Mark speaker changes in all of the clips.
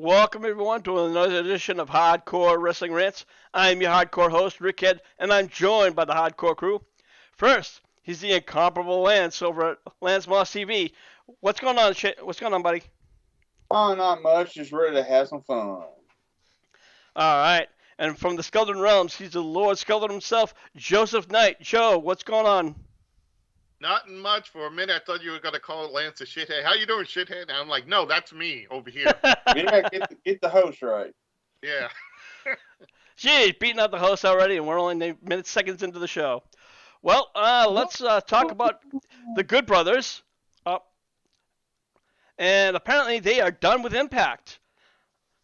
Speaker 1: Welcome everyone to another edition of Hardcore Wrestling Rants. I'm your hardcore host, Rickhead, and I'm joined by the hardcore crew. First, he's the incomparable Lance over at Lance Moss TV. What's going on, What's going on, buddy?
Speaker 2: Oh, not much. Just ready to have some fun.
Speaker 1: All right. And from the Skeldon Realms, he's the Lord Skeldon himself, Joseph Knight. Joe, what's going on?
Speaker 3: Not much. For a minute, I thought you were going to call Lance a shithead. How you doing, shithead? And I'm like, no, that's me over here.
Speaker 2: Yeah, get the host right.
Speaker 3: Yeah.
Speaker 1: Geez, beating out the host already, and we're only seconds into the show. Well, let's talk about the Good Brothers. And apparently they are done with Impact.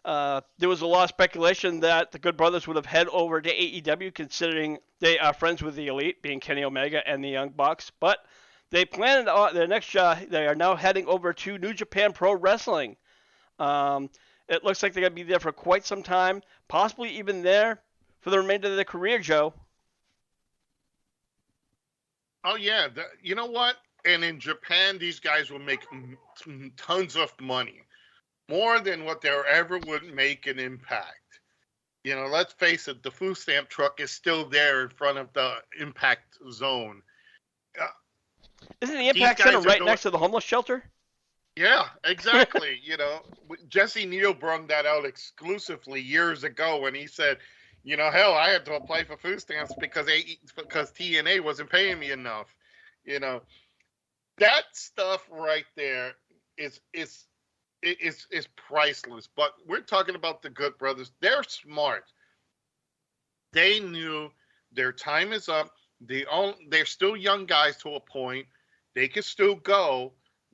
Speaker 1: There was a lot of speculation that the Good Brothers would have head over to AEW, considering they are friends with the Elite, being Kenny Omega and the Young Bucks. But they planned their next they are now heading over to New Japan Pro Wrestling. It looks like they're going to be there for quite some time, possibly even there for the remainder of their career, Joe.
Speaker 3: Oh, yeah. You know what? And in Japan, these guys will make tons of money. More than what they ever would make in Impact. You know, let's face it, the food stamp truck is still there in front of the Impact zone.
Speaker 1: Isn't the Impact Center right next to the homeless shelter?
Speaker 3: Yeah, exactly. You know, Jesse Neal brought that out exclusively years ago when he said, you know, hell, I had to apply for food stamps because TNA wasn't paying me enough. You know, that stuff right there is priceless. But we're talking about the Good Brothers. They're smart. They knew their time is up. They're still young guys to a point. They can still go.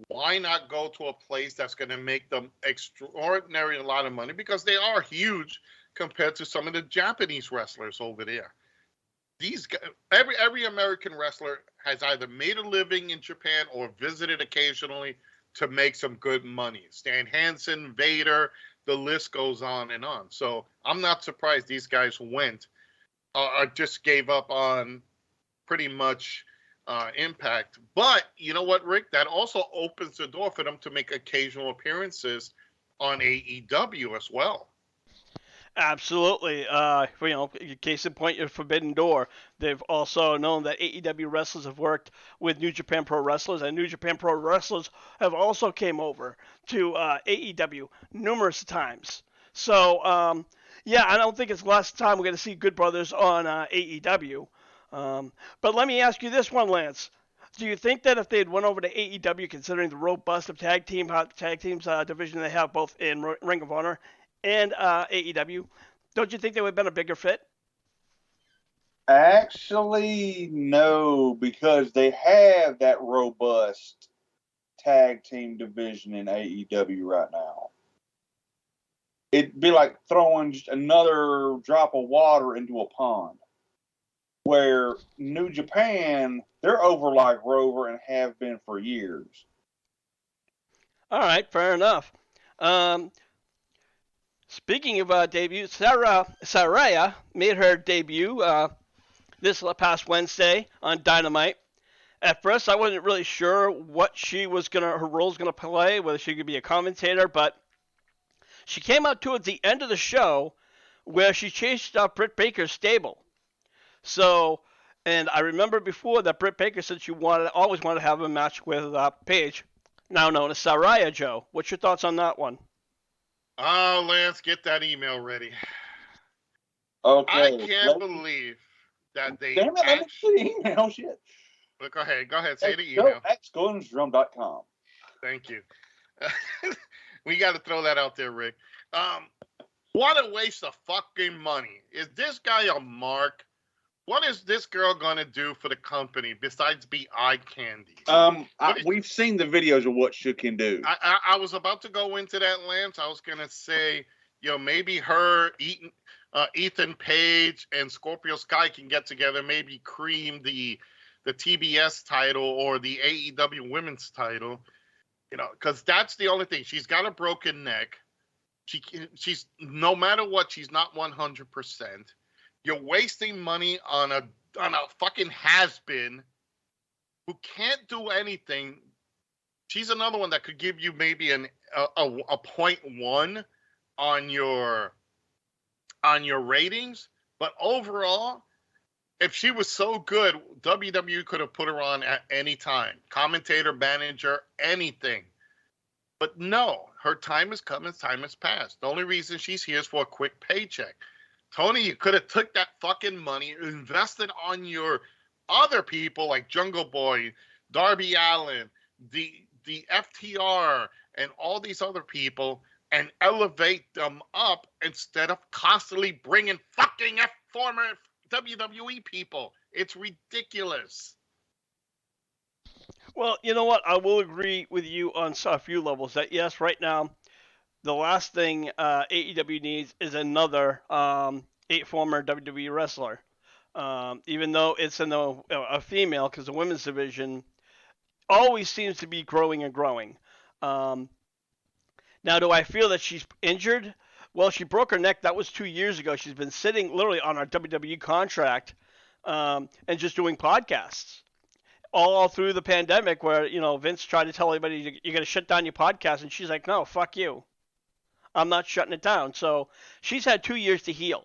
Speaker 3: Why not go to a place that's going to make them extraordinary a lot of money? Because they are huge compared to some of the Japanese wrestlers over there. These guys, every American wrestler has either made a living in Japan or visited occasionally to make some good money. Stan Hansen, Vader, the list goes on and on. So I'm not surprised these guys went or just gave up on pretty much Impact. But you know what, Rick? That also opens the door for them to make occasional appearances on AEW as well.
Speaker 1: Absolutely. Case in point, your Forbidden Door. They've also known that AEW wrestlers have worked with New Japan Pro wrestlers, and New Japan Pro wrestlers have also came over to AEW numerous times. So, I don't think it's the last time we're going to see Good Brothers on AEW. But let me ask you this one, Lance. Do you think that if they had went over to AEW, considering the robust of tag teams division they have both in Ring of Honor and AEW, don't you think they would have been a bigger fit?
Speaker 2: Actually, no, because they have that robust tag team division in AEW right now. It'd be like throwing just another drop of water into a pond. Where New Japan, they're over like Rover and have been for years.
Speaker 1: All right, fair enough. Speaking of debuts, Saraya made her debut this past Wednesday on Dynamite. At first, I wasn't really sure what her role was gonna play, whether she could be a commentator, but she came out towards the end of the show where she chased Britt Baker's stable. So, and I remember before that Britt Baker said she always wanted to have a match with Paige, now known as Saraya. Joe, what's your thoughts on that one?
Speaker 3: Oh, Lance, get that email ready.
Speaker 2: Okay.
Speaker 3: I can't believe that they.
Speaker 2: Damn it, let me see the email. Shit.
Speaker 3: Look, go ahead. Say the email.
Speaker 2: Xgolden'sdrum.com.
Speaker 3: Thank you. We got to throw that out there, Rick. What a waste of fucking money. Is this guy a mark? What is this girl going to do for the company besides be eye candy?
Speaker 2: We've seen the videos of what she can do.
Speaker 3: I was about to go into that, Lance. I was going to say, maybe her, Ethan Page, and Scorpio Sky can get together, maybe cream the TBS title or the AEW women's title, because that's the only thing. She's got a broken neck. She's no matter what, she's not 100%. You're wasting money on a fucking has-been who can't do anything. She's another one that could give you maybe a 0.1 on your ratings, but overall, if she was so good, WWE could have put her on at any time. Commentator, manager, anything. But no, her time has come and time has passed. The only reason she's here is for a quick paycheck. Tony, you could have took that fucking money, invested on your other people like Jungle Boy, Darby Allin, the FTR, and all these other people, and elevate them up instead of constantly bringing fucking former WWE people. It's ridiculous.
Speaker 1: Well, you know what? I will agree with you on a few levels that yes, right now, the last thing AEW needs is another former WWE wrestler. Even though it's a female, because the women's division always seems to be growing and growing. Now, do I feel that she's injured? Well, she broke her neck. That was 2 years ago. She's been sitting literally on her WWE contract and just doing podcasts all through the pandemic where, Vince tried to tell everybody, you're going to shut down your podcast. And she's like, no, fuck you. I'm not shutting it down. So she's had 2 years to heal.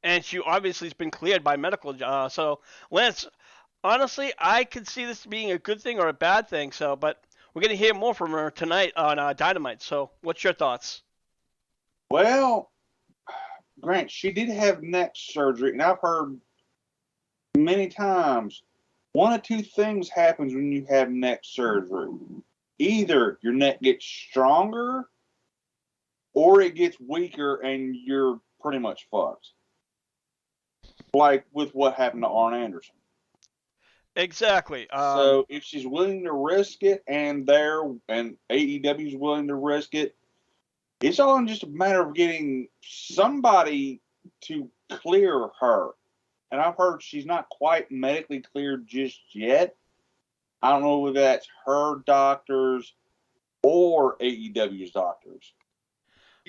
Speaker 1: And she obviously has been cleared by medical. So, Lance, honestly, I could see this being a good thing or a bad thing. So, but we're going to hear more from her tonight on Dynamite. So what's your thoughts?
Speaker 2: Well, Grant, she did have neck surgery, and I've heard many times one of two things happens when you have neck surgery. Either your neck gets stronger or it gets weaker and you're pretty much fucked. Like with what happened to Arn Anderson.
Speaker 1: Exactly.
Speaker 2: So if she's willing to risk it and AEW is willing to risk it, it's all just a matter of getting somebody to clear her. And I've heard she's not quite medically cleared just yet. I don't know whether that's her doctors or AEW's doctors.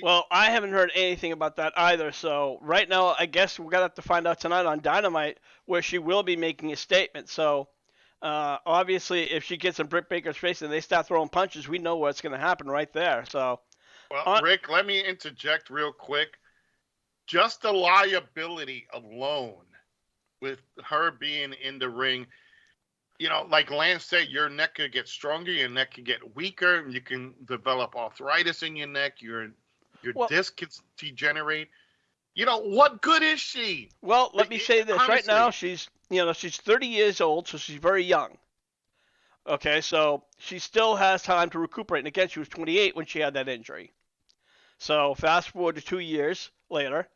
Speaker 1: Well, I haven't heard anything about that either. So right now, I guess we're going to have to find out tonight on Dynamite where she will be making a statement. So obviously, if she gets in Britt Baker's face and they start throwing punches, we know what's going to happen right there. So,
Speaker 3: well, Rick, let me interject real quick. Just the liability alone with her being in the ring, like Lance said, your neck could get stronger, your neck could get weaker, and you can develop arthritis in your neck, your disc can degenerate. What good is she?
Speaker 1: Well, let me say this.
Speaker 3: Honestly,
Speaker 1: right now, she's 30 years old, so she's very young. Okay, so she still has time to recuperate. And again, she was 28 when she had that injury. So fast forward to 2 years later.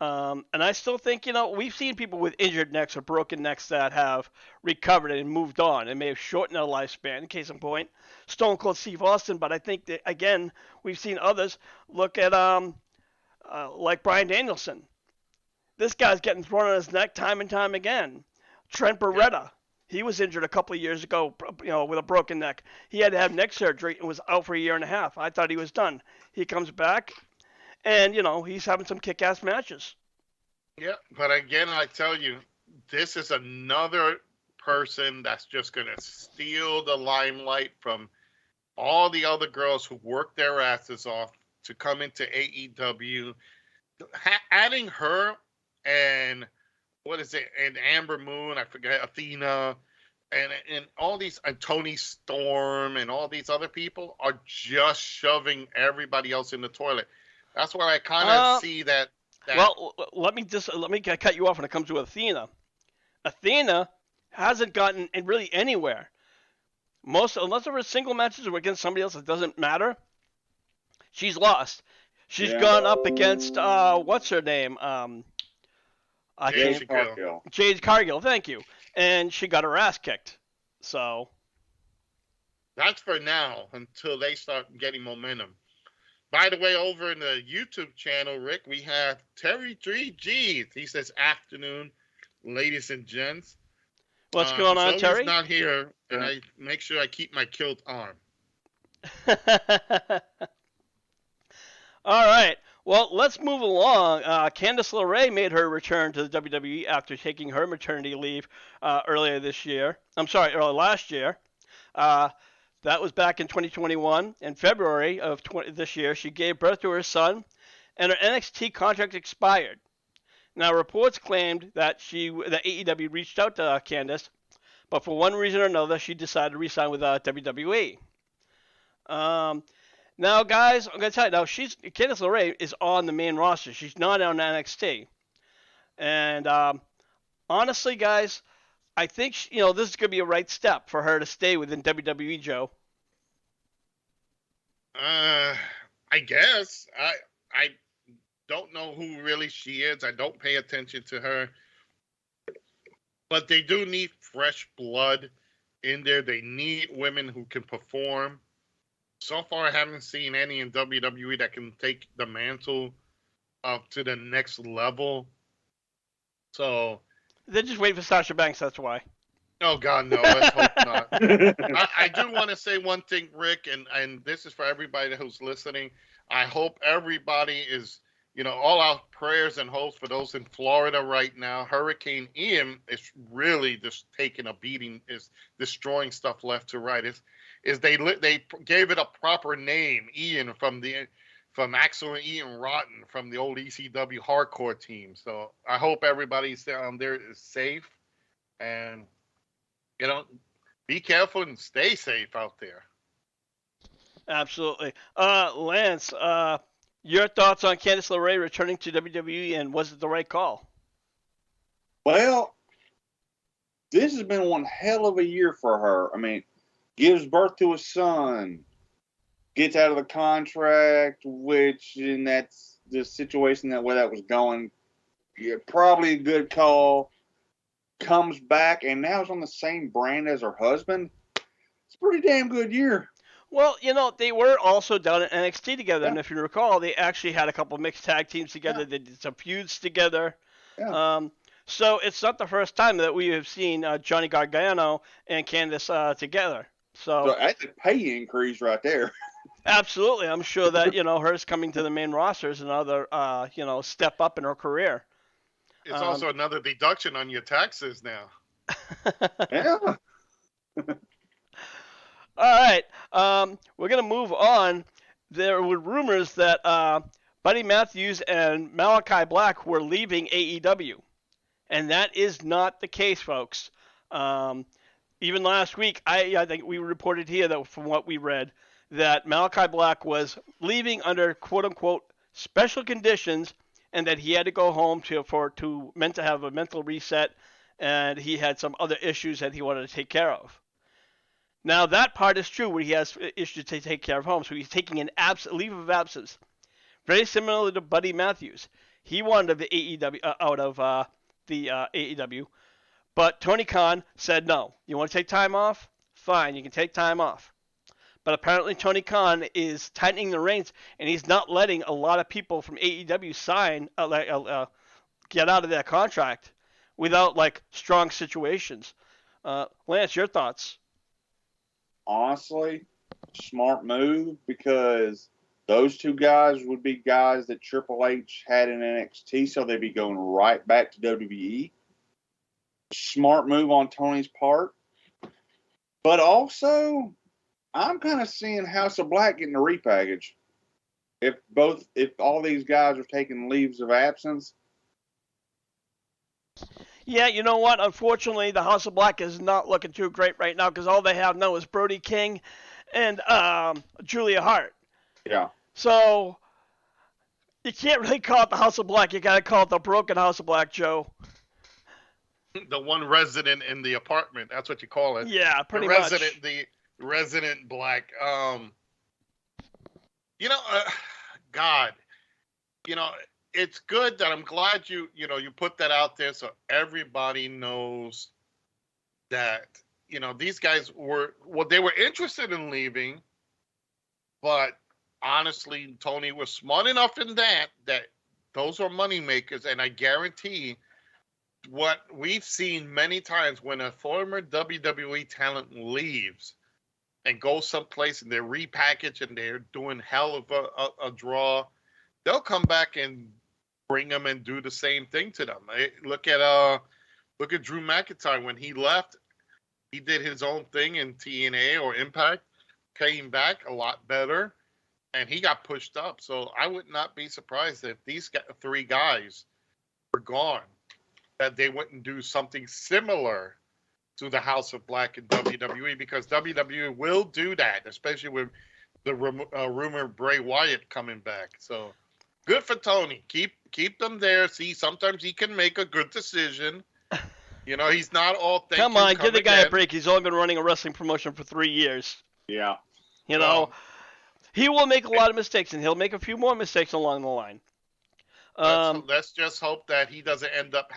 Speaker 1: And I still think, we've seen people with injured necks or broken necks that have recovered and moved on and may have shortened their lifespan. Case in point, Stone Cold Steve Austin. But I think that, again, we've seen others. Look at like Bryan Danielson. This guy's getting thrown on his neck time and time again. Trent Beretta. He was injured a couple of years ago, with a broken neck. He had to have neck surgery and was out for a year and a half. I thought he was done. He comes back, and, he's having some kick-ass matches.
Speaker 3: Yeah, but again, I tell you, this is another person that's just going to steal the limelight from all the other girls who worked their asses off to come into AEW. Adding her and and Amber Moon, I forget, Athena, and all these, and Tony Storm and all these other people are just shoving everybody else in the toilet. That's why I kind of see that.
Speaker 1: Well, let me cut you off when it comes to Athena. Athena hasn't gotten really anywhere. Unless of her single matches are against somebody else that doesn't matter, she's lost. She's gone up against what's her name?
Speaker 2: Jade Cargill.
Speaker 1: Jade Cargill, thank you. And she got her ass kicked. So
Speaker 3: that's for now until they start getting momentum. By the way, over in the YouTube channel, Rick, we have Terry 3G. He says, afternoon, ladies and gents.
Speaker 1: What's going on, Terry?
Speaker 3: He's not here, and I make sure I keep my kilt arm.
Speaker 1: All right. Well, let's move along. Candice LeRae made her return to the WWE after taking her maternity leave early last year. That was back in 2021. In February of this year, she gave birth to her son, and her NXT contract expired. Now, reports claimed that AEW reached out to Candice, but for one reason or another, she decided to re-sign with WWE. Now, guys, I'm gonna tell you now. Candice LeRae is on the main roster. She's not on NXT, and honestly, guys, I think this is gonna be a right step for her to stay within WWE, Joe.
Speaker 3: I guess I don't know who really she is. I don't pay attention to her, but they do need fresh blood in there. They need women who can perform. So far, I haven't seen any in WWE that can take the mantle up to the next level. So
Speaker 1: they're just waiting for Sasha Banks. That's why.
Speaker 3: Oh God, no! Let's hope not. I do want to say one thing, Rick, and this is for everybody who's listening. I hope everybody is, all our prayers and hopes for those in Florida right now. Hurricane Ian is really just taking a beating, is destroying stuff left to right. They gave it a proper name, Ian, from Axel and Ian Rotten from the old ECW hardcore team. So I hope everybody's down there is safe and. Be careful and stay safe out there.
Speaker 1: Absolutely. Lance, your thoughts on Candice LeRae returning to WWE, and was it the right call?
Speaker 2: Well, this has been one hell of a year for her. I mean, gives birth to a son, gets out of the contract, and that's the situation where that was going. Yeah, probably a good call. Comes back and now is on the same brand as her husband. It's a pretty damn good year.
Speaker 1: Well, they were also down at NXT together, and if you recall, they actually had a couple of mixed tag teams together. They did some feuds together. So it's not the first time that we have seen Johnny Gargano and Candice together. So
Speaker 2: that's a pay increase right there.
Speaker 1: Absolutely, I'm sure that hers coming to the main roster is another step up in her career.
Speaker 3: It's also another deduction on your taxes now.
Speaker 2: Yeah.
Speaker 1: All right. We're going to move on. There were rumors that Buddy Matthews and Malachi Black were leaving AEW. And that is not the case, folks. Even last week, I think we reported here that from what we read, that Malachi Black was leaving under quote-unquote special conditions and that he had to go home to have a mental reset, and he had some other issues that he wanted to take care of. Now that part is true, where he has issues to take care of home, so he's taking an leave of absence, very similar to Buddy Matthews. He wanted the AEW out of the AEW, but Tony Khan said no. You want to take time off? Fine, you can take time off. But apparently Tony Khan is tightening the reins, and he's not letting a lot of people from AEW get out of their contract without strong situations. Lance, your thoughts?
Speaker 2: Honestly, smart move, because those two guys would be guys that Triple H had in NXT, so they'd be going right back to WWE. Smart move on Tony's part. But also, I'm kind of seeing House of Black getting a repackage. If all these guys are taking leaves of absence.
Speaker 1: Yeah, you know what? Unfortunately, the House of Black is not looking too great right now because all they have now is Brody King and Julia Hart.
Speaker 2: Yeah.
Speaker 1: So you can't really call it the House of Black. You got to call it the Broken House of Black, Joe.
Speaker 3: The one resident in the apartment. That's what you call it.
Speaker 1: Yeah, pretty much.
Speaker 3: The resident black. God, it's good that I'm glad you put that out there so everybody knows that, these guys they were interested in leaving, but honestly, Tony was smart enough in that those are money makers, and I guarantee what we've seen many times when a former WWE talent leaves and goes someplace and they're repackaged and they're doing hell of a draw, they'll come back and bring them and do the same thing to them. Look at Drew McIntyre. When he left, he did his own thing in TNA or Impact, came back a lot better, and he got pushed up. So I would not be surprised if these three guys were gone, that they wouldn't do something similar to the House of Black in WWE, because WWE will do that, especially with the rumored Bray Wyatt coming back. So good for Tony. Keep them there. See, sometimes he can make a good decision. You know, he's not all thank
Speaker 1: Come
Speaker 3: you,
Speaker 1: on, give the guy
Speaker 3: again.
Speaker 1: a break. He's only been running a wrestling promotion for 3 years.
Speaker 2: Yeah.
Speaker 1: You know, he will make a lot of mistakes, and he'll make a few more mistakes along the line.
Speaker 3: Let's just hope that he doesn't end up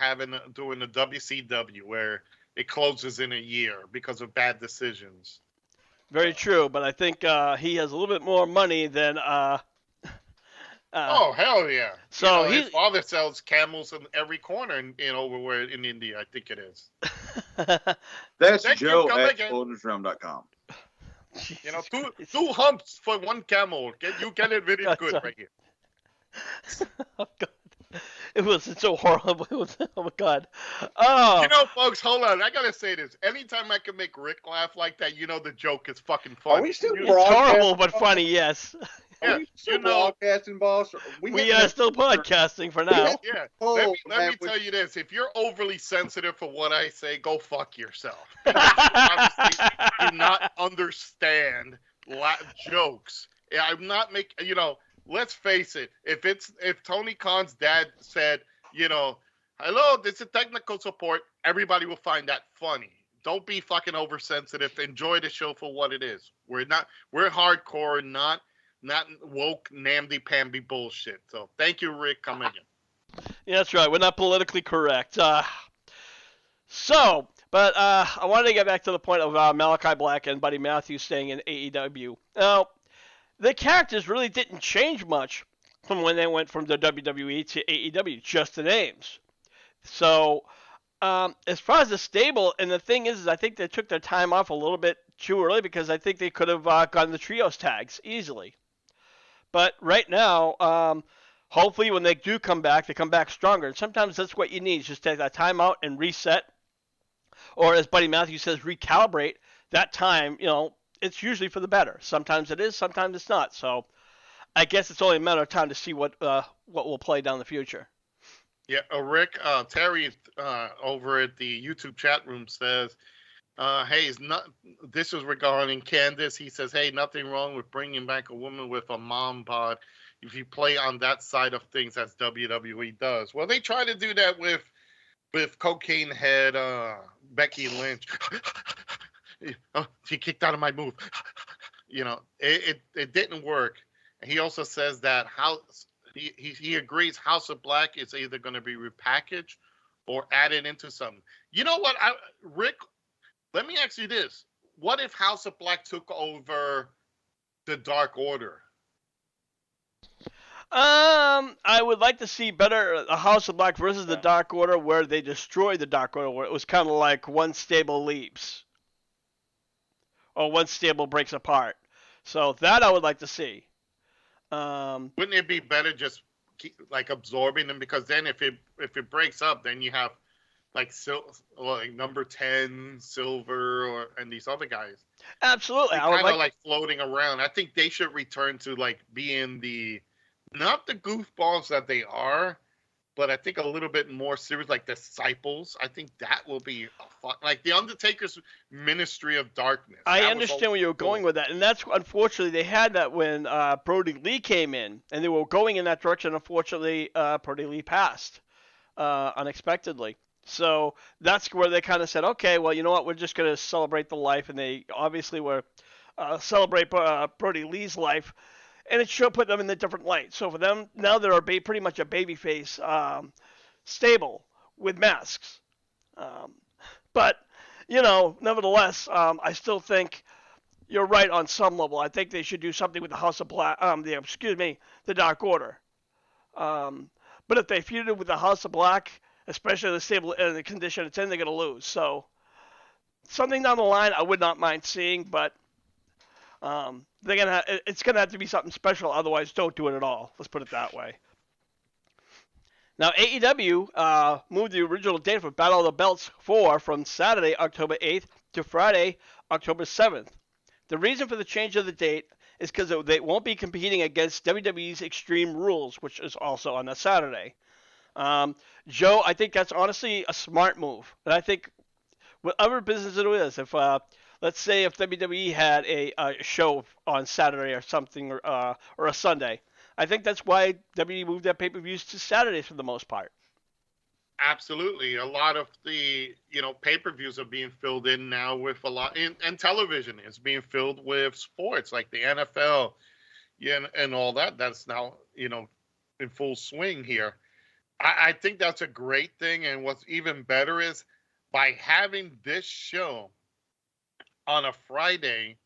Speaker 3: doing the WCW where it closes in a year because of bad decisions.
Speaker 1: Very true, but I think he has a little bit more money than.
Speaker 3: Oh hell yeah!
Speaker 1: So
Speaker 3: his father sells camels in every corner in over in India, I think it is.
Speaker 2: That's Joe at SoldiersRealm.com.
Speaker 3: You know, two humps for one camel. You get it really good right here.
Speaker 1: Oh God. It was so horrible. Oh my God. Oh.
Speaker 3: You know, folks, hold on. I gotta say this. Anytime I can make Rick laugh like that, you know the joke is fucking funny.
Speaker 2: Are we still
Speaker 1: It's horrible but funny, yes.
Speaker 2: Are we still broadcasting, boss?
Speaker 1: We are still podcasting for now.
Speaker 3: Yeah. Let me tell you this. If you're overly sensitive for what I say, go fuck yourself. You obviously do not understand jokes. I'm not making, let's face it. If Tony Khan's dad said, hello, this is technical support, everybody will find that funny. Don't be fucking oversensitive. Enjoy the show for what it is. We're hardcore, not woke, namby-pamby bullshit. So thank you, Rick, coming in.
Speaker 1: Yeah, that's right. We're not politically correct. But I wanted to get back to the point of Malachi Black and Buddy Matthews staying in AEW. Now, the characters really didn't change much from when they went from the WWE to AEW, just the names. So, as far as the stable, and the thing is I think they took their time off a little bit too early because I think they could have gotten the trios tags easily. But right now, hopefully when they do come back, they come back stronger. And sometimes that's what you need, just take that time out and reset. Or as Buddy Matthews says, recalibrate that time. It's usually for the better. Sometimes it is, sometimes it's not. So I guess it's only a matter of time to see what will play down the future.
Speaker 3: Yeah, Rick, Terry over at the YouTube chat room says, hey, this is regarding Candace. He says, hey, nothing wrong with bringing back a woman with a mom bod if you play on that side of things as WWE does. Well, they try to do that with cocaine head Becky Lynch. She kicked out of my move. It didn't work. He also says that he agrees House of Black is either going to be repackaged or added into something. You know what, Rick? Let me ask you this: what if House of Black took over the Dark Order?
Speaker 1: I would like to see better the House of Black versus the Dark Order, where they destroyed the Dark Order, where it was kind of like one stable leaves. Or one stable breaks apart. So that I would like to see.
Speaker 3: Wouldn't it be better just absorbing them? Because then if it breaks up, then you have like number 10, Silver, and these other guys.
Speaker 1: Absolutely.
Speaker 3: Kind of like floating around. I think they should return to being not the goofballs that they are, but I think a little bit more serious, like Disciples. I think that will be fun. Like the Undertaker's Ministry of Darkness.
Speaker 1: I understand where you're going with that, and that's unfortunately they had that when Brody Lee came in, and they were going in that direction. Unfortunately, Brody Lee passed unexpectedly, so that's where they kind of said, okay, well, you know what, we're just going to celebrate the life, and they obviously were celebrate Brody Lee's life. And it should put them in a different light. So for them, now they're pretty much a babyface stable with masks. But, nevertheless, I still think you're right on some level. I think they should do something with the House of Black, the Dark Order. But if they feuded with the House of Black, especially the stable and the condition it's in, they're going to lose. So something down the line I would not mind seeing, but it's gonna have to be something special. Otherwise, don't do it at all. Let's put it that way. Now, AEW moved the original date for Battle of the Belts 4 from Saturday, October 8th, to Friday, October 7th. The reason for the change of the date is because they won't be competing against WWE's Extreme Rules, which is also on a Saturday. Joe, I think that's honestly a smart move. And I think whatever business it is, if let's say if WWE had a show on Saturday or something, or a Sunday, I think that's why WWE moved their pay-per-views to Saturdays for the most part.
Speaker 3: Absolutely. A lot of the, pay-per-views are being filled in now with a lot, and television is being filled with sports like the NFL, and all that. That's now, in full swing here. I think that's a great thing. And what's even better is by having this show on a Friday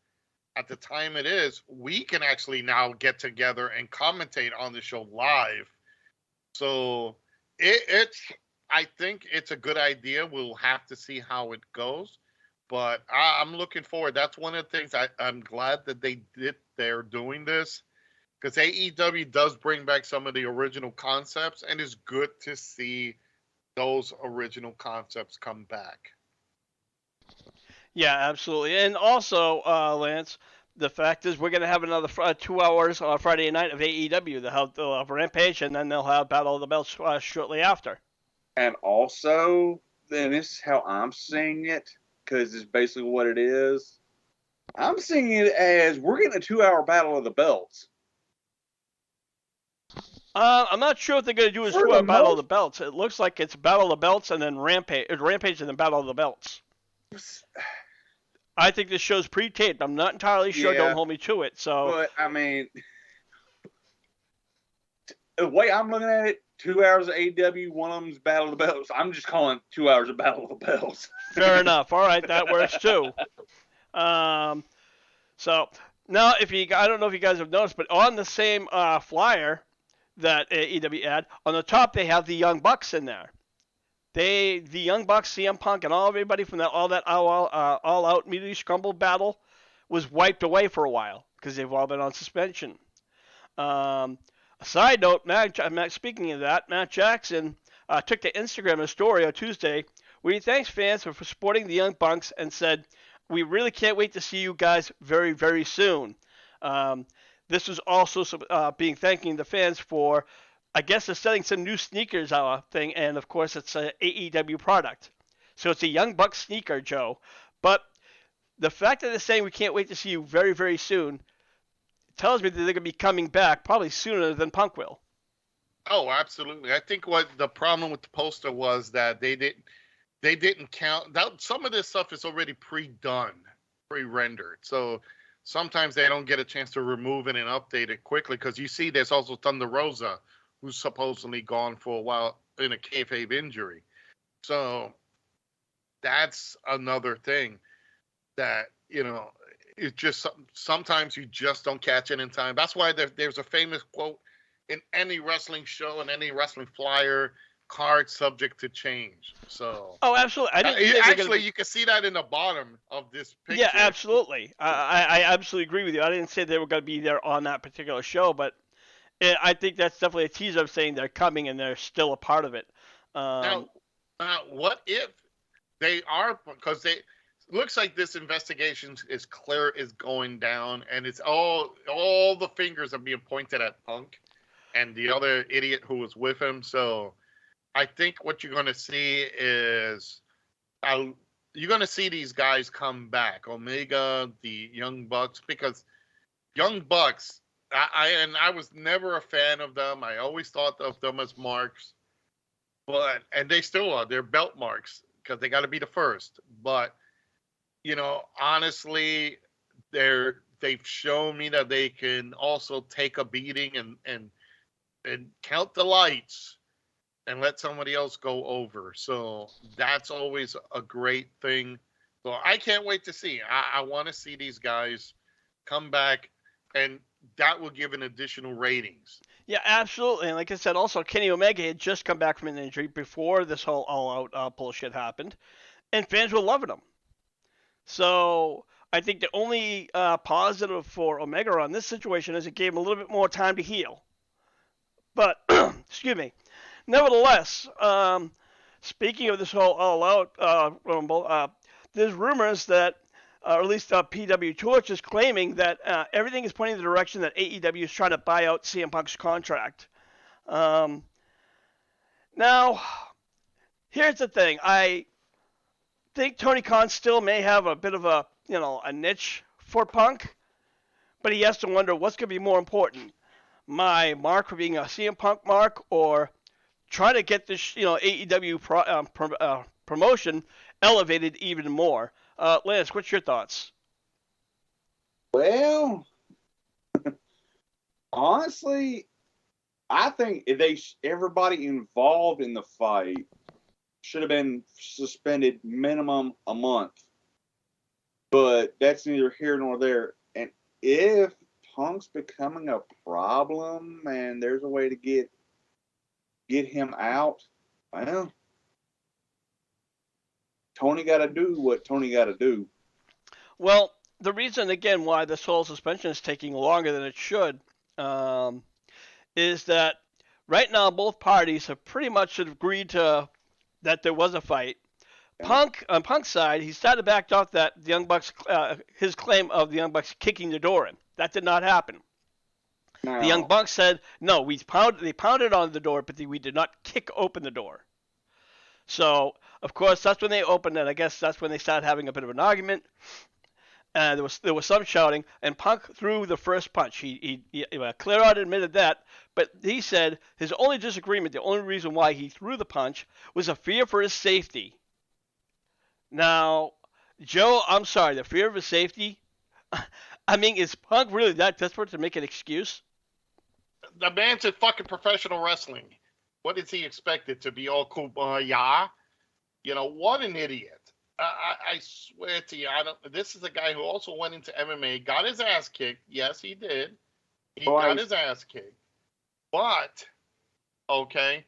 Speaker 3: at the time it is, we can actually now get together and commentate on the show live. So I think it's a good idea. We'll have to see how it goes, but I'm looking forward. That's one of the things I'm glad that they're doing this, because AEW does bring back some of the original concepts, and it's good to see those original concepts come back.
Speaker 1: Yeah, absolutely. And also, Lance, the fact is we're going to have another 2 hours on Friday night of AEW. They'll have Rampage, and then they'll have Battle of the Belts shortly after.
Speaker 2: And also, then this is how I'm seeing it, because it's basically what it is. I'm seeing it as we're getting a 2-hour Battle of the Belts.
Speaker 1: I'm not sure what they're going to do is 2-hour Battle of the Belts. It looks like it's Battle of the Belts and then Rampage and then Battle of the Belts. I think this show's pre-taped. I'm not entirely sure. Yeah. Don't hold me to it. So,
Speaker 2: but I mean, the way I'm looking at it, 2 hours of AEW, one of them's Battle of the Belts. I'm just calling 2 hours of Battle of the Belts.
Speaker 1: Fair enough. All right, that works too. So now, I don't know if you guys have noticed, but on the same flyer that AEW had, on the top they have the Young Bucks in there. The Young Bucks, CM Punk, and everybody from all out immediately scrambled battle was wiped away for a while because they've all been on suspension. A side note, speaking of that, Matt Jackson took to Instagram a story on Tuesday where he thanks fans for supporting the Young Bucks and said, "We really can't wait to see you guys very, very soon." This was also thanking the fans for, I guess, they're selling some new sneakers thing, and of course it's an AEW product. So it's a Young Bucks sneaker, Joe. But the fact that they're saying we can't wait to see you very, very soon tells me that they're going to be coming back probably sooner than Punk will.
Speaker 3: Oh, absolutely. I think what the problem with the poster was that they didn't count. Some of this stuff is already pre-done, pre-rendered. So sometimes they don't get a chance to remove it and update it quickly, because you see there's also Thunder Rosa, who's supposedly gone for a while in a kayfabe injury. So that's another thing that, it's just sometimes you just don't catch it in time. That's why there's a famous quote in any wrestling show and any wrestling flyer: card subject to change. So
Speaker 1: absolutely. I didn't
Speaker 3: you can see that in the bottom of this picture.
Speaker 1: Yeah, absolutely. I absolutely agree with you. I didn't say they were going to be there on that particular show, but I think that's definitely a teaser of saying they're coming and they're still a part of it.
Speaker 3: Now, what if they are? Because looks like this investigation is going down, and it's all the fingers are being pointed at Punk and the other idiot who was with him. So I think what you're going to see is you're going to see these guys come back, Omega, the Young Bucks, because Young Bucks, I was never a fan of them. I always thought of them as marks, and they still are. They're belt marks because they got to be the first. But honestly, they've shown me that they can also take a beating and count the lights and let somebody else go over. So that's always a great thing. So I can't wait to see. I want to see these guys come back, and that will give an additional ratings.
Speaker 1: Yeah, absolutely. And like I said, also Kenny Omega had just come back from an injury before this whole all-out bullshit happened, and fans were loving him. So I think the only positive for Omega on this situation is it gave him a little bit more time to heal. But, excuse me, nevertheless, speaking of this whole all-out Rumble, there's rumors that or at least PW Torch is claiming that everything is pointing in the direction that AEW is trying to buy out CM Punk's contract. Now, here's the thing. I think Tony Khan still may have a bit of a niche for Punk, but he has to wonder what's going to be more important: my mark for being a CM Punk mark, or trying to get this AEW promotion elevated even more. Lance, what's your thoughts?
Speaker 2: Well, honestly, I think everybody involved in the fight should have been suspended minimum a month. But that's neither here nor there. And if Punk's becoming a problem and there's a way to get him out, well, Tony got to do what Tony got to do.
Speaker 1: Well, the reason, again, why this whole suspension is taking longer than it should is that right now both parties have pretty much agreed to that there was a fight. Yeah. Punk, on Punk's side, he started backed off that the Young Bucks, his claim of the Young Bucks kicking the door in. That did not happen. No. The Young Bucks said, no, they pounded on the door, but we did not kick open the door. So, of course, that's when they opened it. I guess that's when they started having a bit of an argument. There was some shouting, and Punk threw the first punch. He clear out admitted that, but he said his only disagreement, the only reason why he threw the punch, was a fear for his safety. Now, Joe, I'm sorry, the fear of his safety? I mean, is Punk really that desperate to make an excuse?
Speaker 3: The man's in fucking professional wrestling. What is he expected to be all kumbaya? What an idiot. I swear to you, this is a guy who also went into MMA, got his ass kicked. Yes, he did. He got his ass kicked. But, okay,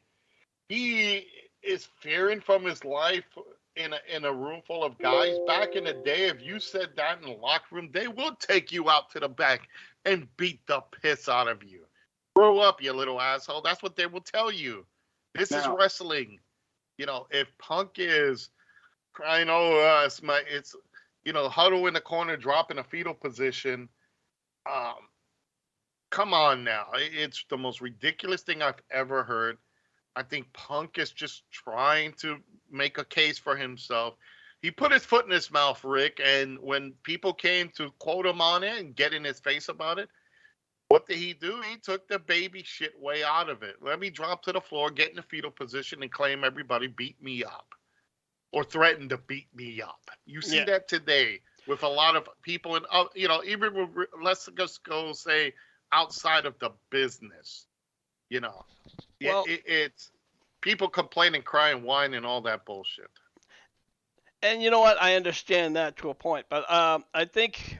Speaker 3: he is fearing from his life in a room full of guys. Back in the day, if you said that in the locker room, they will take you out to the back and beat the piss out of you. Grow up, you little asshole. That's what they will tell you. This is wrestling. If Punk is crying, it's huddle in the corner, drop in a fetal position. Come on now. It's the most ridiculous thing I've ever heard. I think Punk is just trying to make a case for himself. He put his foot in his mouth, Rick, and when people came to quote him on it and get in his face about it, what did he do? He took the baby shit way out of it. Let me drop to the floor, get in the fetal position, and claim everybody beat me up or threatened to beat me up. You see that today with a lot of people, and even with, let's just go say outside of the business. It's people complaining, crying, whining, all that bullshit.
Speaker 1: And you know what? I understand that to a point, but I think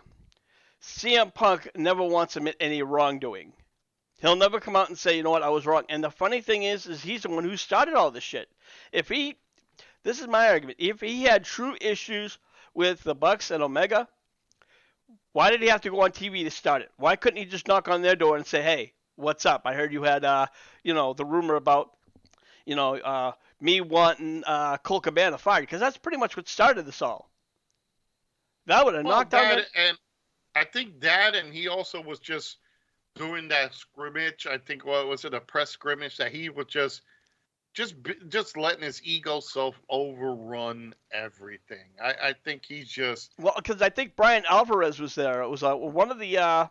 Speaker 1: CM Punk never wants to admit any wrongdoing. He'll never come out and say, you know what, I was wrong. And the funny thing is he's the one who started all this shit. This is my argument. If he had true issues with the Bucks and Omega, why did he have to go on TV to start it? Why couldn't he just knock on their door and say, hey, what's up? I heard you had, the rumor about, me wanting Colt Cabana fired, because that's pretty much what started this all. That would have knocked out that.
Speaker 3: And I think that, and he also was just doing that scrimmage. I think, was it a press scrimmage that he was just letting his ego self overrun everything. I think he's just...
Speaker 1: Well, because I think Brian Alvarez was there. It was one of the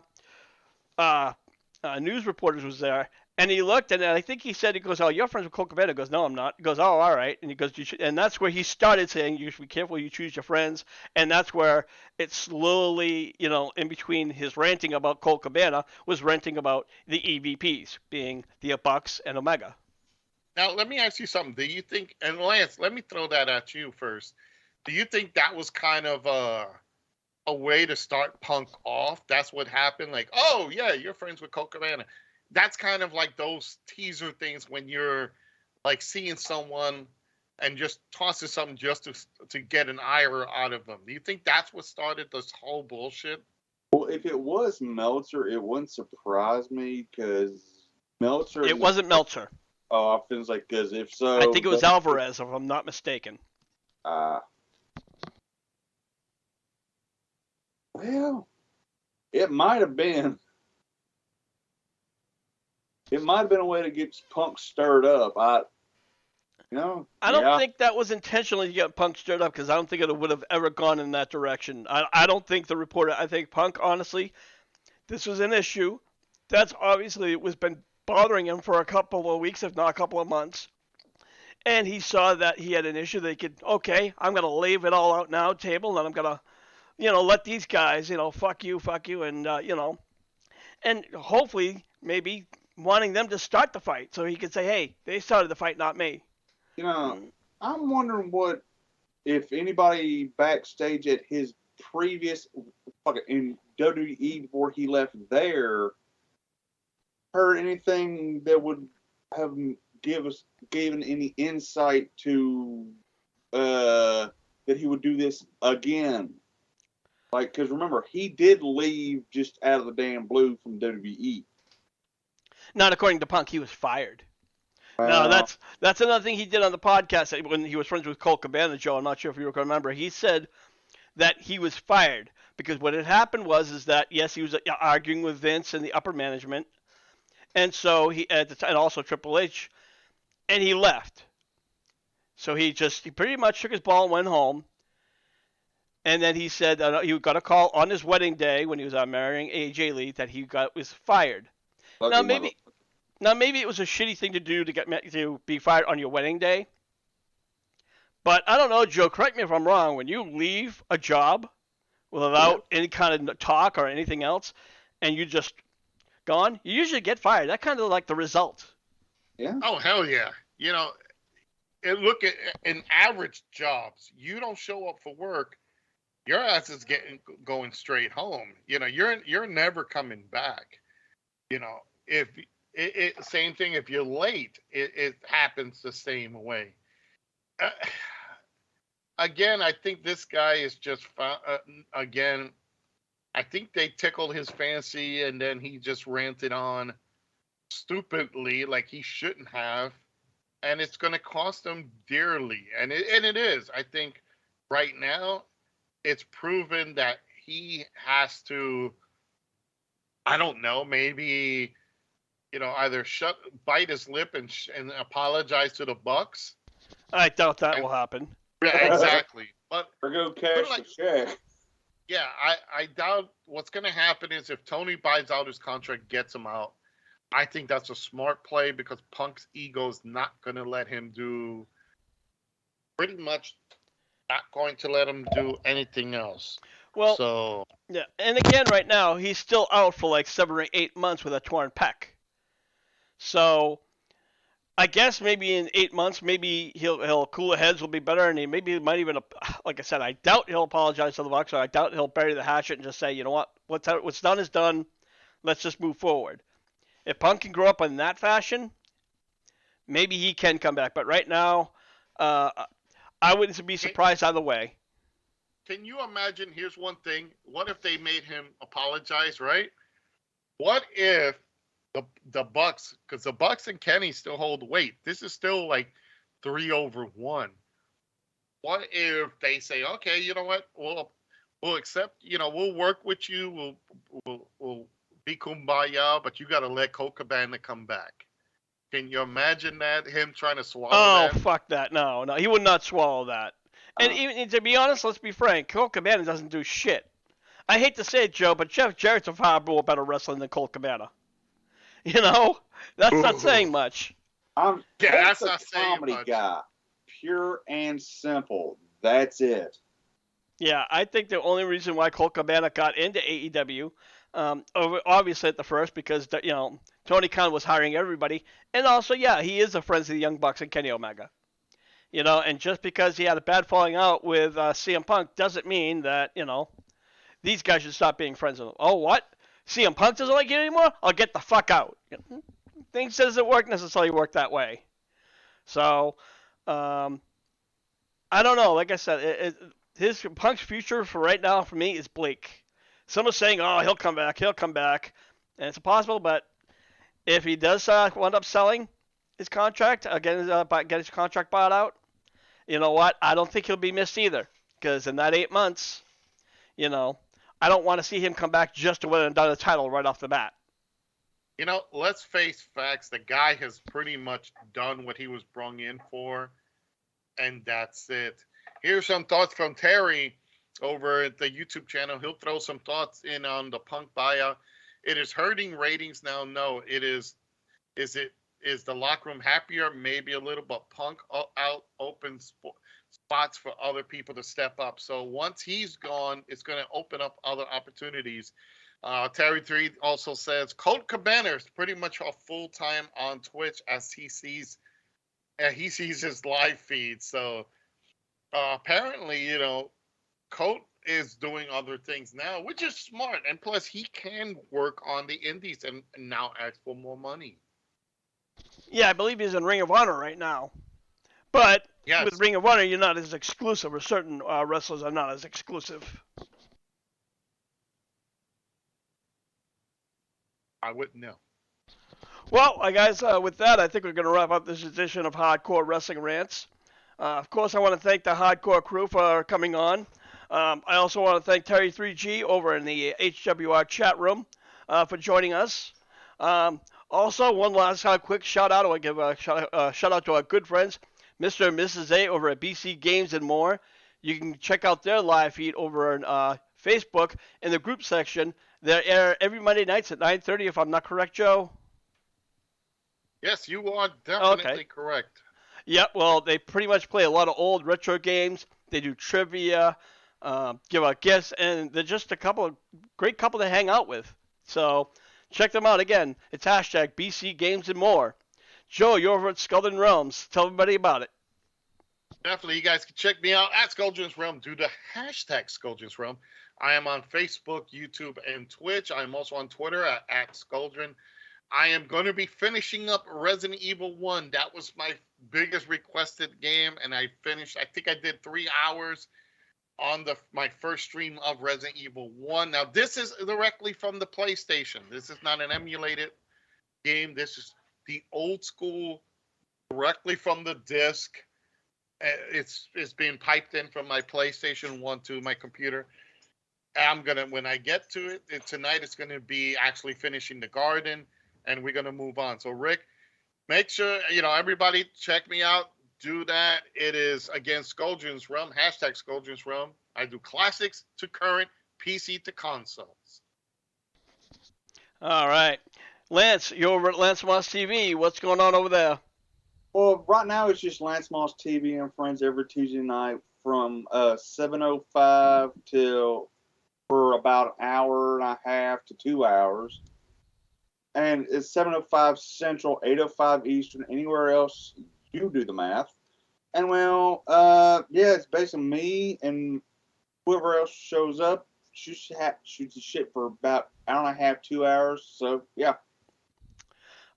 Speaker 1: news reporters was there, and he looked, and I think he said, he goes, oh, you're friends with Colt Cabana? He goes, no, I'm not. He goes, oh, all right. And he goes, you should, and that's where he started saying, you should be careful you choose your friends, and that's where it slowly, in between his ranting about Colt Cabana, was ranting about the EVPs, being the Bucks and Omega.
Speaker 3: Now, let me ask you something. Do you think, and Lance, let me throw that at you first. Do you think that was kind of a way to start Punk off? That's what happened? Like, oh, yeah, you're friends with Colt Cabana. That's kind of like those teaser things when you're, like, seeing someone and just tossing something just to get an ire out of them. Do you think that's what started this whole bullshit?
Speaker 2: Well, if it was Meltzer, it wouldn't surprise me, because Meltzer...
Speaker 1: It wasn't Meltzer.
Speaker 2: Oh, I feel like, because if so...
Speaker 1: I think it was Alvarez, if I'm not mistaken.
Speaker 2: Well, it might have been. It might have been a way to get Punk stirred up.
Speaker 1: I don't think that was intentionally to get Punk stirred up because I don't think it would have ever gone in that direction. I don't think the reporter. I think Punk, honestly, this was an issue that's obviously it was been bothering him for a couple of weeks, if not a couple of months. And he saw that he had an issue. They could, okay, I'm gonna leave it all out now, table, and I'm gonna, let these guys, fuck you, and and hopefully maybe wanting them to start the fight so he could say, hey, they started the fight, not me.
Speaker 2: I'm wondering if anybody backstage at his previous in WWE before he left there heard anything that would have given any insight to that he would do this again. Like, because remember, he did leave just out of the damn blue from WWE.
Speaker 1: Not according to Punk, he was fired. No, that's another thing he did on the podcast when he was friends with Colt Cabana, Joe. I'm not sure if you remember. He said that he was fired because what had happened is that yes, he was arguing with Vince and the upper management, and so and also Triple H, and he left. So he pretty much took his ball and went home. And then he said he got a call on his wedding day when he was marrying AJ Lee that he was fired. Now maybe it was a shitty thing to do to be fired on your wedding day. But I don't know, Joe. Correct me if I'm wrong. When you leave a job without any kind of talk or anything else, and you just gone, you usually get fired. That's kind of like the result.
Speaker 2: Yeah.
Speaker 3: Oh hell yeah! And look at in average jobs, you don't show up for work, your ass is going straight home. You're never coming back. If same thing if you're late, it happens the same way. Again, I think this guy is just again. I think they tickled his fancy, and then he just ranted on stupidly like he shouldn't have, and it's going to cost him dearly. And it is. I think right now it's proven that he has to. I don't know. Maybe either bite his lip and apologize to the Bucks.
Speaker 1: I doubt that will happen.
Speaker 3: Yeah, exactly. But
Speaker 2: or go cash the check.
Speaker 3: Yeah, I doubt what's going to happen is if Tony buys out his contract, gets him out. I think that's a smart play because Punk's ego is not going to let him do. Pretty much, not going to let him do anything else.
Speaker 1: Well, yeah, and again, right now he's still out for like 7 or 8 months with a torn pec. So, I guess maybe in 8 months, maybe he'll cooler heads will be better, and he might even, like I said, I doubt he'll apologize to the Bucks, or I doubt he'll bury the hatchet and just say, you know what, what's done is done, let's just move forward. If Punk can grow up in that fashion, maybe he can come back. But right now, I wouldn't be surprised either way.
Speaker 3: Can you imagine? Here's one thing. What if they made him apologize, right? What if the Bucks, because the Bucks and Kenny still hold weight. This is still like 3-1. What if they say, okay, you know what? We'll accept. We'll work with you. We'll be kumbaya, but you got to let Colt Cabana come back. Can you imagine that? Him trying to swallow that?
Speaker 1: Oh, fuck that. No, he would not swallow that. And even to be honest, let's be frank, Colt Cabana doesn't do shit. I hate to say it, Joe, but Jeff Jarrett's a far more better wrestler than Colt Cabana. That's not saying much.
Speaker 3: That's not saying
Speaker 2: comedy
Speaker 3: much.
Speaker 2: Guy, pure and simple. That's it.
Speaker 1: Yeah, I think the only reason why Colt Cabana got into AEW, obviously at the first, because Tony Khan was hiring everybody, and also he is a friend of the Young Bucks and Kenny Omega. And just because he had a bad falling out with CM Punk doesn't mean that these guys should stop being friends with him. Oh, what? CM Punk doesn't like you anymore? I'll get the fuck out. Things doesn't necessarily work that way. So, I don't know. Like I said, his Punk's future for right now for me is bleak. Someone's saying, "Oh, he'll come back. He'll come back," and it's possible. But if he does wind up selling his contract, get his contract bought out, you know what? I don't think he'll be missed either. Because in that 8 months, I don't want to see him come back just to win another title right off the bat.
Speaker 3: You know, let's face facts. The guy has pretty much done what he was brung in for, and that's it. Here's some thoughts from Terry over at the YouTube channel. He'll throw some thoughts in on the Punk buyout. It is hurting ratings now. No, it is. Is the locker room happier? Maybe a little, but Punk out opens spots for other people to step up. So once he's gone, it's going to open up other opportunities. Terry 3 also says Colt Cabana is pretty much a full time on Twitch as he sees his live feed. So apparently, you know, Colt is doing other things now, which is smart. And plus, he can work on the indies and now ask for more money.
Speaker 1: Yeah, I believe he's in Ring of Honor right now. But
Speaker 3: yes,
Speaker 1: with Ring of Honor, you're not as exclusive, or certain wrestlers are not as exclusive.
Speaker 3: I wouldn't know.
Speaker 1: Well, guys, with that, I think we're going to wrap up this edition of Hardcore Wrestling Rants. Of course, I want to thank the Hardcore crew for coming on. I also want to thank Terry 3G over in the HWR chat room for joining us. Also, one last quick shout out. I want to give a shout out to our good friends, Mr. and Mrs. A over at BC Games and More. You can check out their live feed over on Facebook in the group section. They air every Monday nights at 9:30, if I'm not correct, Joe.
Speaker 3: Yes, you are definitely correct.
Speaker 1: Yep, well, they pretty much play a lot of old retro games. They do trivia, give out gifts, and they're just a great couple to hang out with. So check them out. Again, it's hashtag BC Games and More. Joe, you're over at Skull Realms. Tell everybody about it.
Speaker 3: Definitely, you guys can check me out at Skullgins Realm. Do the hashtag Skullgins Realm. I am on Facebook, YouTube, and Twitch. I'm also on Twitter at Skullgin. I am going to be finishing up Resident Evil 1. That was my biggest requested game, and I finished. I think I did 3 hours on my first stream of Resident Evil 1. Now, this is directly from the PlayStation. This is not an emulated game. This is the old school, directly from the disc. It's being piped in from my PlayStation 1 to my computer. When I get to it tonight, it's going to be actually finishing the garden, and we're going to move on. So, Rick, make sure, everybody check me out. Do that. It is, again, Skullgins Realm, hashtag Skullgins Realm. I do classics to current, PC to consoles.
Speaker 1: All right. Lance, you're over at Lance Moss TV. What's going on over there?
Speaker 2: Well, right now it's just Lance Moss TV and Friends every Tuesday night from 7:05 for about an hour and a half to 2 hours. And it's 7:05 Central, 8:05 Eastern. Anywhere else, you do the math. And it's basically me and whoever else shows up shoots the shit for about an hour and a half, 2 hours. So, yeah.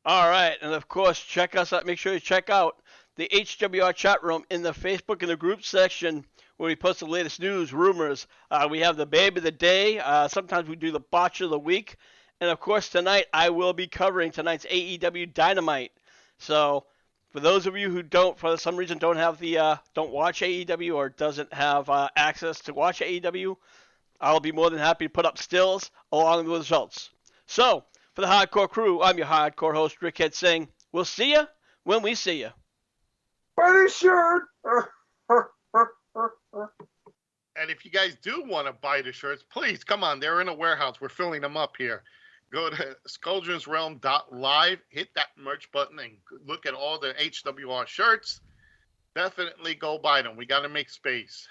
Speaker 1: All right, and of course, check us out. Make sure you check out the HWR chat room in the Facebook in the group section where we post the latest news, rumors. We have the babe of the day. Sometimes we do the botch of the week. And, of course, tonight I will be covering tonight's AEW Dynamite. So, for those of you who for some reason don't watch AEW or doesn't have access to watch AEW, I'll be more than happy to put up stills along with the results. So, for the Hardcore crew, I'm your Hardcore host, Rickhead, saying, we'll see ya when we see ya.
Speaker 2: Buy the shirt!
Speaker 3: And if you guys do want to buy the shirts, please, come on. They're in a warehouse. We're filling them up here. Go to SkullginsRealm.live, hit that merch button, and look at all the HWR shirts. Definitely go buy them. We got to make space.